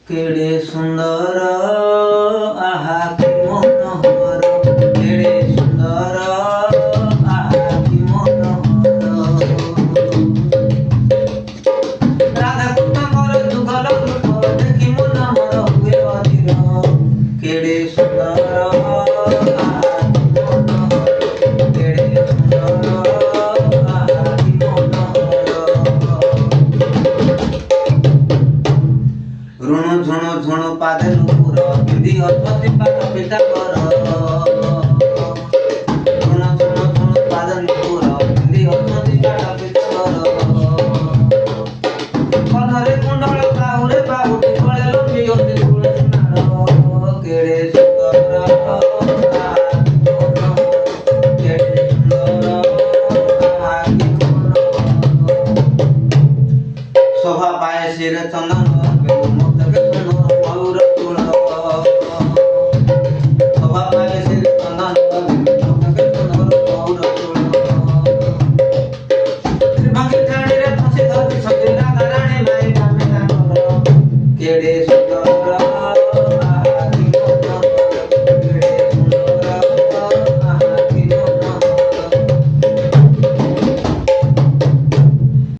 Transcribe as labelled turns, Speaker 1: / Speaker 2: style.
Speaker 1: केड़े सुंदर आहा कि मनोहर केड़े सुंदर आहा कि मनोहर राधा कृष्णଙ୍କର ଯୁଗଳ ରୂପ ଦେଖି ମନ ମୋର ହୁଏ ଅଧୀର କେଡ଼େ ସୁନ୍ଦର ଆହା କି ମନୋହର କେଡ଼େ ସୁନ୍ଦର ଆହା କି ମନୋହର ଋଣୁ ଝୁଣୁ ଝୁଣୁ ପାଦେ ନୁପୁର ପିନ୍ଧି ଅଛନ୍ତି ପାଦ ପିତାଙ୍କର ଋଣୁ ଝୁଣୁ ଝୁଣୁ ପାଦ ନୁପୁର ପିନ୍ଧି ଅଛନ୍ତି ପାଦ ପିତାଙ୍କର କନ୍ଧରେ କୁଣ୍ଡଳ ବାହୁରେ ବାହୁଟି ଗଳେ ଲମ୍ବି ଅତି ତୁଳସୀ ମାଳ କେଡ଼େ ସୁନ୍ଦର ଆହା କି ମନୋହର କେଡ଼େ ସୁନ୍ଦର ଆହା କି ମନୋହର ଶୋଭା ପାଏ ଶିରେ ଚନ୍ଦନ ବେଣୁ ମସ୍ତକେ